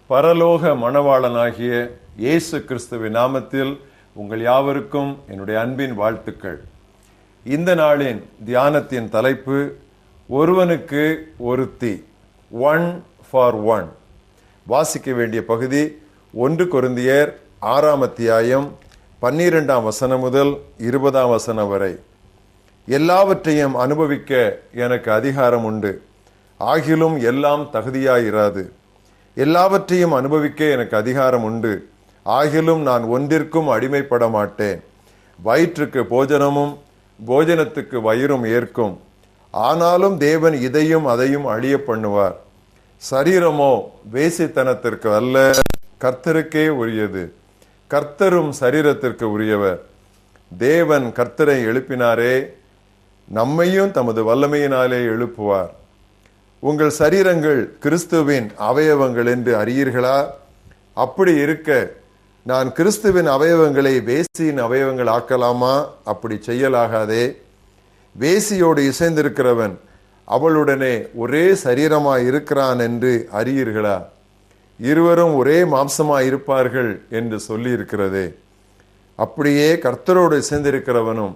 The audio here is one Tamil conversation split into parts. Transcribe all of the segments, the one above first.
பரலோக மணவாளனாகிய இயேசு கிறிஸ்துவின் நாமத்தில் உங்கள் யாவருக்கும் என்னுடைய அன்பின் வாழ்த்துக்கள். இந்த நாளின் தியானத்தின் தலைப்பு ஒருவனுக்கு ஒருத்தி, 1 for 1. வாசிக்க வேண்டிய பகுதி 1 கொரிந்தியர் 6ஆம் அத்தியாயம் 12ஆம் வசனம் முதல் 20ஆம் வசனம் வரை. எல்லாவற்றையும் அனுபவிக்க எனக்கு அதிகாரம் உண்டு, ஆகிலும் எல்லாம் தகுதியாயிராது. எல்லாவற்றையும் அனுபவிக்க எனக்கு அதிகாரம் உண்டு, ஆகிலும் நான் ஒன்றிற்கும் அடிமைப்பட மாட்டேன். வயிற்றுக்கு போஜனமும் போஜனத்துக்கு வயிறும் ஏற்கும், ஆனாலும் தேவன் இதையும் அதையும் அழிய பண்ணுவார். சரீரமோ வேசித்தனத்திற்கு அல்ல, கர்த்தருக்கே உரியது. கர்த்தரும் சரீரத்திற்கு உரியவர். தேவன் கர்த்தரை எழுப்பினாரே, நம்மையும் தமது வல்லமையினாலே எழுப்புவார். உங்கள் சரீரங்கள் கிறிஸ்துவின் அவயவங்கள் என்று அறியீர்களா? அப்படி இருக்க நான் கிறிஸ்துவின் அவயவங்களை வேசியின் அவயவங்கள் ஆக்கலாமா? அப்படி செய்யலாகாதே. வேசியோடு இசைந்திருக்கிறவன் அவளுடனே ஒரே சரீரமாய் இருக்கிறான் என்று அறியீர்களா? இருவரும் ஒரே மாம்சமாய் இருப்பார்கள் என்று சொல்லி இருக்கிறதே. அப்படியே கர்த்தரோடு இசைந்திருக்கிறவனும்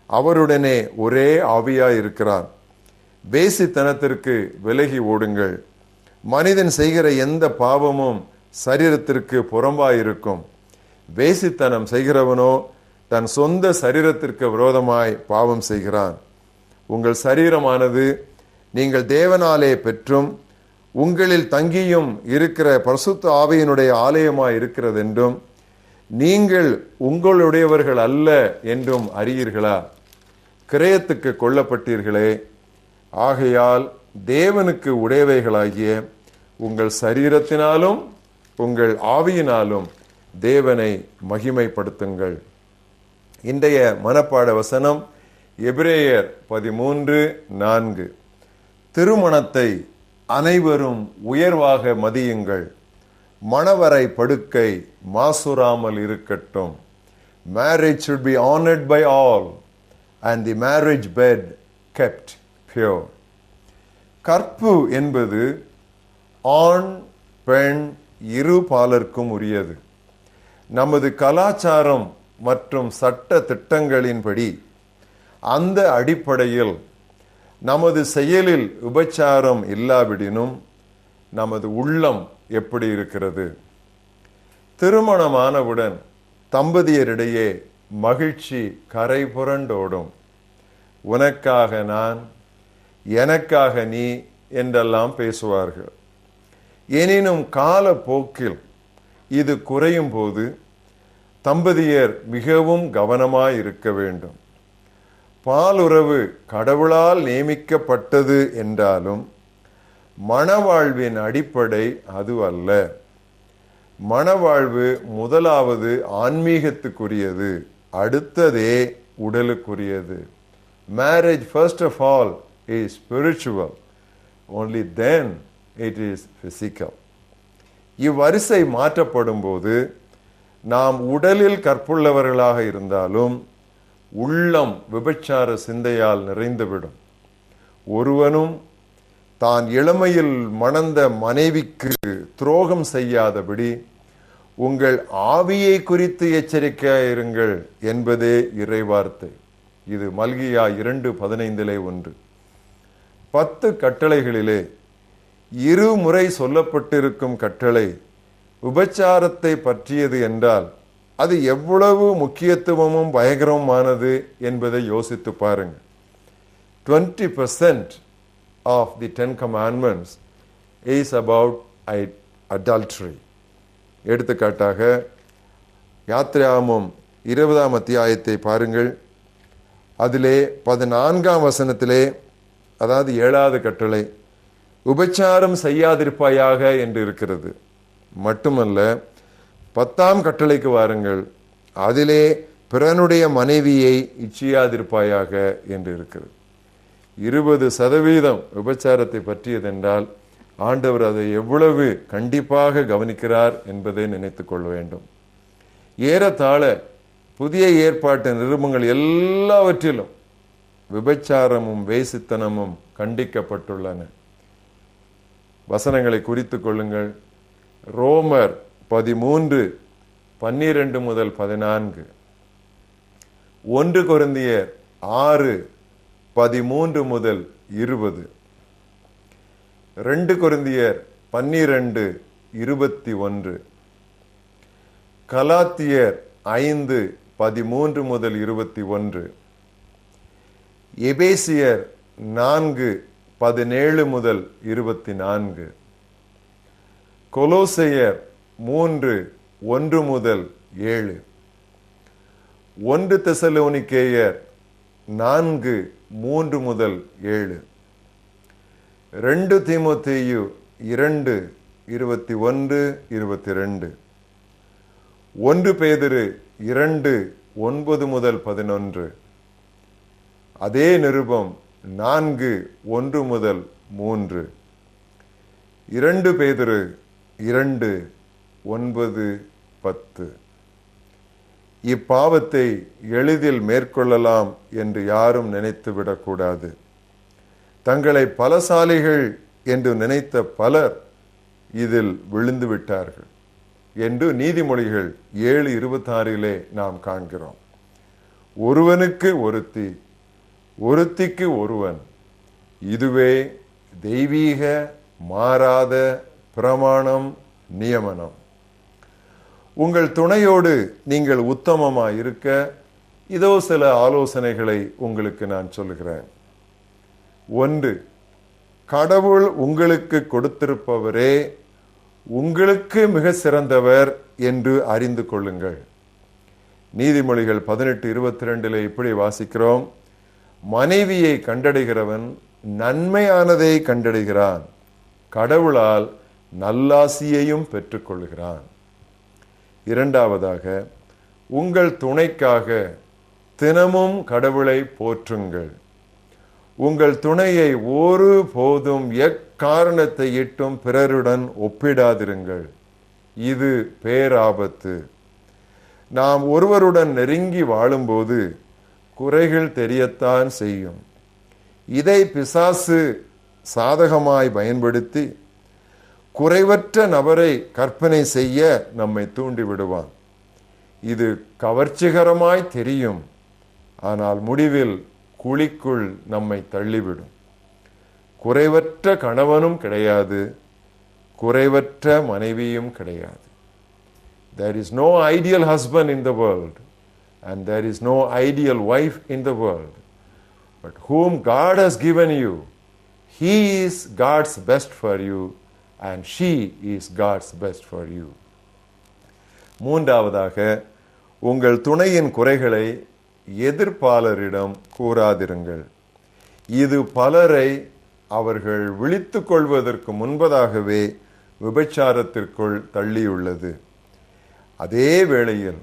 அவருடனே ஒரே ஆவியாய் இருக்கிறான். வேசித்தனத்திற்கு விலகி ஓடுங்கள். மனிதன் செய்கிற எந்த பாவமும் சரீரத்திற்கு புறம்பாயிருக்கும். வேசித்தனம் செய்கிறவனோ தன் சொந்த சரீரத்திற்கு விரோதமாய் பாவம் செய்கிறான். உங்கள் சரீரமானது நீங்கள் தேவனாலே பெற்றும் உங்களில் தங்கியும் இருக்கிற பரிசுத்த ஆவியினுடைய ஆலயமாய் இருக்கிறது என்றும் நீங்கள் உங்களுடையவர்கள் அல்ல என்றும் அறியீர்களா? கிரயத்துக்கு கொல்லப்பட்டீர்களே, ஆகையால் தேவனுக்கு உடையவைகளாகிய உங்கள் சரீரத்தினாலும் உங்கள் ஆவியினாலும் தேவனை மகிமைப்படுத்துங்கள். இன்றைய மனப்பாட வசனம் எபிரேயர் 13:4. திருமணத்தை அனைவரும் உயர்வாக மதியுங்கள், மணவரை படுக்கை மாசுராமல் இருக்கட்டும். Marriage should be honored by all and the marriage bed kept pure. கற்பு என்பது ஆண் பெண் இரு பாலர்க்கும் உரியது. நமது கலாச்சாரம் மற்றும் சட்ட திட்டங்களின்படி அந்த அடிப்படையில் நமது செயலில் விபச்சாரம் இல்லாவிடினும் நமது உள்ளம் எப்படி இருக்கிறது? திருமணமானவுடன் தம்பதியரிடையே மகிழ்ச்சி கரை புரண்டோடும். உனக்காக நான், எனக்காக நீ என்றெல்லாம் பேசுவார்கள். எனினும் காலப்போக்கில் இது குறையும் போது தம்பதியர் மிகவும் கவனமாய் இருக்க வேண்டும். பாலுறவு கடவுளால் நியமிக்கப்பட்டது என்றாலும் மணவாழ்வின் அடிப்படை அது அல்ல. மணவாழ்வு முதலாவது ஆன்மீகத்துக்குரியது, அடுத்ததே உடலுக்குரியது. Marriage first of all is spiritual, only then it is physical. இவ்வரிசை மாற்றப்படும் போது நாம் உடலில் கற்புள்ளவர்களாக இருந்தாலும் உள்ளம் விபச்சார சிந்தையால் நிறைந்துவிடும். ஒருவனும் தான் இளமையில் மணந்த மனைவிக்கு துரோகம் செய்யாதபடி உங்கள் ஆவியை குறித்து எச்சரிக்கையாயிருங்கள் என்பதே இறைவார்த்தை. இது மல்கியா 2:15 10 கட்டளைகளிலே இருமுறை சொல்லப்பட்டிருக்கும் கட்டளை விபச்சாரத்தை பற்றியது என்றால் அது எவ்வளவு முக்கியத்துவமும் பயங்கரமானது என்பதை யோசித்து பாருங்கள். 20% of the 10 commandments is about adultery. எடுத்துக்காட்டாக யாத்ராகமம் 20ஆம் அத்தியாயத்தை பாருங்கள். அதிலே 14ஆம் வசனத்திலே, அதாவது 7வது கட்டளை, உபச்சாரம் செய்யாதிருப்பாயாக என்று இருக்கிறது. மட்டுமல்ல, 10ஆம் கட்டளைக்கு வாருங்கள், அதிலே பிறனுடைய மனைவியை இச்சியாதிருப்பாயாக என்று இருக்கிறது. 20% விபச்சாரத்தை பற்றியதென்றால் ஆண்டவர் அதை எவ்வளவு கண்டிப்பாக கவனிக்கிறார் என்பதை நினைத்துக் கொள்ள வேண்டும். ஏறத்தாழ புதிய ஏற்பாட்டு நிருபங்கள் எல்லாவற்றிலும் விபச்சாரமும் வேசித்தனமும் கண்டிக்கப்பட்டுள்ளன. வசனங்களை குறித்துக் கொள்ளுங்கள். ரோமர் 13:12 முதல் 14, 1 கொரிந்தியர் 6:13 முதல் 20, 2 கொரிந்தியர் 12:21, கலாத்தியர் 5:13 முதல் 21, எபேசியர் 4:17 முதல் 24, கொலோசையர் 3:1 முதல் 7, 1 தெசலோனிக்கேயர் 4:3 முதல் 7, 2 தீமோத்தேயு 2:21-22, 1 பேதுரு 2:9 முதல் 11, அதே நிருபம் 4:1 முதல் 3, 2 பேதுரு 2:9-10. இப்பாவத்தை எளிதில் மேற்கொள்ளலாம் என்று யாரும் நினைத்துவிடக்கூடாது. தங்களை பலசாலிகள் என்று நினைத்த பலர் இதில் விழுந்து விட்டார்கள் என்று நீதிமொழிகள் 7:26 நாம் காண்கிறோம். ஒருவனுக்கு ஒருத்தி, ஒருத்திக்கு ஒருவன், இதுவே தெய்வீக மாறாத பிரமாணம், நியமனம். உங்கள் துணையோடு நீங்கள் உத்தமமாய் இருக்க இதோ சில ஆலோசனைகளை உங்களுக்கு நான் சொல்லுகிறேன். 1, கடவுள் உங்களுக்கு கொடுத்திருப்பவரே உங்களுக்கு மிக சிறந்தவர் என்று அறிந்து கொள்ளுங்கள். நீதிமொழிகள் 18:22 இப்படி வாசிக்கிறோம், மனைவியை கண்டடைகிறவன் நன்மையானதை கண்டடைகிறான், கடவுளால் நல்லாசியையும் பெற்றுக்கொள்கிறான். 2, உங்கள் துணைக்காக தினமும் கடவுளை போற்றுங்கள். உங்கள் துணையை ஒரு போதும் எக்காரணத்தை இட்டும் பிறருடன் ஒப்பிடாதிருங்கள், இது பேராபத்து. நாம் ஒருவருடன் நெருங்கி வாழும்போது குறைகள் தெரியத்தான் செய்யும். இதை பிசாசு சாதகமாய் பயன்படுத்தி குறைவற்ற நபரை கற்பனை செய்ய நம்மை தூண்டிவிடுவான். இது கவர்ச்சிகரமாய் தெரியும், ஆனால் முடிவில் குழிக்குள் நம்மை தள்ளிவிடும். குறைவற்ற கணவனும் கிடையாது, குறைவற்ற மனைவியும் கிடையாது. There is no ideal husband in the world and there is no ideal wife in the world. But whom God has given you, he is God's best for you and she is God's best for you. 3, உங்கள் துணையின் குறைகளை எதிர்ப்பாளரிடம் கூறாதிருங்கள். இது பலரை அவர்கள் விழித்துக் கொள்வதற்கு முன்பதாகவே விபச்சாரத்திற்குள் தள்ளியுள்ளது. அதே வேளையில்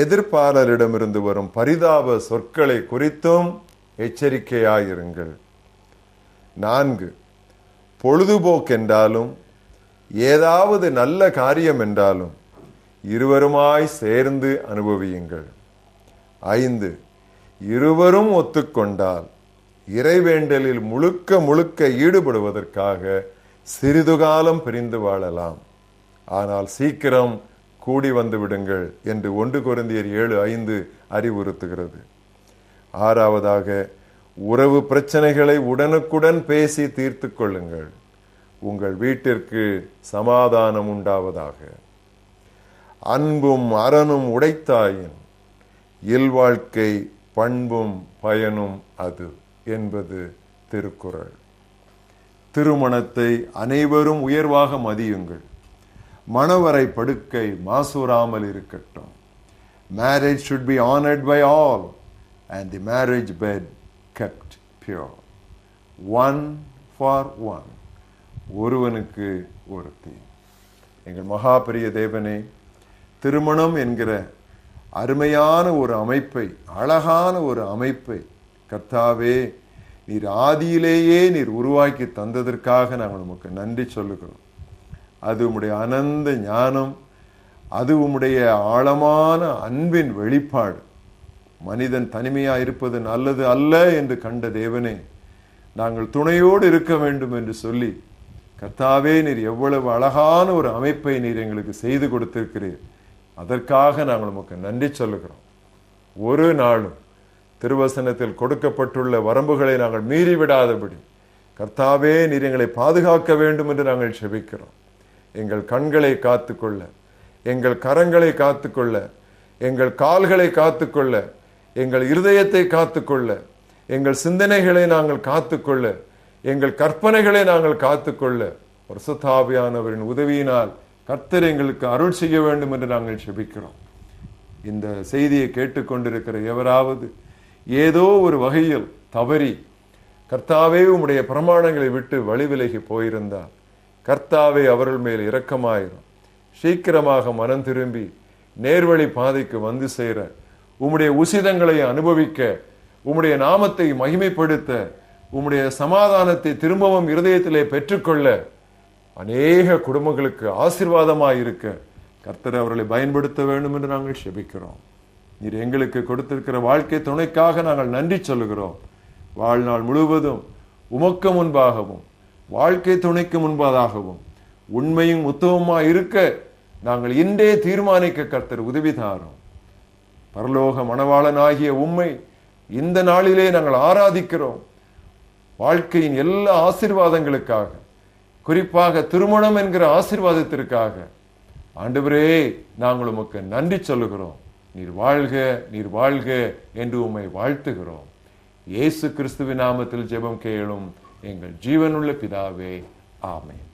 எதிர்ப்பாளரிடமிருந்து வரும் பரிதாப சொற்களை குறித்தும் எச்சரிக்கையாயிருங்கள். 4, பொழுதுபோக்கென்றாலும் ஏதாவது நல்ல காரியம் என்றாலும் இருவருமாய் சேர்ந்து அனுபவியுங்கள். 5, இருவரும் ஒத்துக்கொண்டால் இறைவேண்டலில் முழுக்க முழுக்க ஈடுபடுவதற்காக சிறிது காலம் பிரிந்து வாழலாம், ஆனால் சீக்கிரம் கூடி வந்து விடுங்கள் என்று 1 கொரிந்தியர் 7:5 அறிவுறுத்துகிறது. 6, உறவு பிரச்சனைகளை உடனுக்குடன் பேசி தீர்த்து கொள்ளுங்கள். உங்கள் வீட்டிற்கு சமாதானம் உண்டாவதாக. அன்பும் அறனும் உடைத்தாயின் இல்வாழ்க்கை பண்பும் பயனும் அது என்பது திருக்குறள். திருமணத்தை அனைவரும் உயர்வாக மதியுங்கள். மணவரை படுக்கை மாசூராமல் இருக்கட்டும். Marriage should be honored by all and the marriage bed kept pure. One for one. ஒருவனுக்கு ஒருத்தி. எங்கள் மகாபெரிய தேவனே, திருமணம் என்கிற அருமையான ஒரு அமைப்பை, அழகான ஒரு அமைப்பை கர்த்தாவே நீர் ஆதியிலேயே நீர் உருவாக்கி தந்ததற்காக நாங்கள் உமக்கு நன்றி சொல்லுகிறோம். அது உம்முடைய அனந்த ஞானம், அது உம்முடைய ஆழமான அன்பின் வெளிப்பாடு. மனிதன் தனிமையாக இருப்பது நல்லது அல்ல என்று கண்ட தேவனே, நாங்கள் துணையோடு இருக்க வேண்டும் என்று சொல்லி கர்த்தாவே, நீர் எவ்வளவு அழகான ஒரு அமைப்பை நீர் எங்களுக்கு செய்து கொடுத்திருக்கிறீர். அதற்காக நாங்கள் உமக்கு நன்றி சொல்லுகிறோம். ஒரு நாளும் திருவசனத்தில் கொடுக்கப்பட்டுள்ள வரம்புகளை நாங்கள் மீறிவிடாதபடி கர்த்தாவே, நீர் எங்களை பாதுகாக்க வேண்டும் என்று நாங்கள் செபிக்கிறோம். எங்கள் கண்களை காத்துக்கொள்ள, எங்கள் கரங்களை காத்துக்கொள்ள, எங்கள் கால்களை காத்துக்கொள்ள, எங்கள் இருதயத்தை காத்துக்கொள்ள, எங்கள் சிந்தனைகளை நாங்கள் காத்துக்கொள்ள, எங்கள் கற்பனைகளை நாங்கள் காத்துக்கொள்ள பரிசுத்த ஆவியானவரின் உதவியினால் கர்த்தர் எங்களுக்கு அருள் செய்ய வேண்டும் என்று நாங்கள் செபிக்கிறோம். இந்த செய்தியை கேட்டுக்கொண்டிருக்கிற எவராவது ஏதோ ஒரு வகையில் தவறி கர்த்தாவே உம்முடைய பிரமாணங்களை விட்டு வழி விலகி போயிருந்தால் கர்த்தாவே அவர்கள் மேல் இரக்கமாயிரும். சீக்கிரமாக மனம் திரும்பி நேர்வழி பாதைக்கு வந்து சேர, உம்முடைய உசிதங்களை அனுபவிக்க, உம்முடைய நாமத்தை மகிமைப்படுத்த, உம்முடைய சமாதானத்தை திரும்பவும் இருதயத்திலே பெற்றுக்கொள்ள அநேக குடும்பங்களுக்கு ஆசீர்வாதமாயிருக்க கர்த்தர் அவர்களை பயன்படுத்த வேண்டும் என்று நாங்கள் செபிக்கிறோம். நீர் எங்களுக்கு கொடுத்திருக்கிற வாழ்க்கை துணைக்காக நாங்கள் நன்றி சொல்லுகிறோம். வாழ்நாள் முழுவதும் உமக்கு முன்பாகவும் வாழ்க்கை துணைக்கு முன்பதாகவும் உண்மையும் உத்தமமாய் இருக்க நாங்கள் இன்றே தீர்மானிக்க கர்த்தர் உதவி தாரும். பரலோக மணவாளனாகிய உம்மை இந்த நாளிலே நாங்கள் ஆராதிக்கிறோம். வாழ்க்கையின் எல்லா ஆசீர்வாதங்களுக்காக, குறிப்பாக திருமணம் என்கிற ஆசீர்வாதத்திற்காக ஆண்டவரே நாங்கள் உமக்கு நன்றி சொல்லுகிறோம். நீர் வாழ்க, நீர் வாழ்க என்று உம்மை வாழ்த்துகிறோம். இயேசு கிறிஸ்துவின் நாமத்தில் ஜெபம் கேளும் எங்கள் ஜீவனுள்ள பிதாவே, ஆமென்.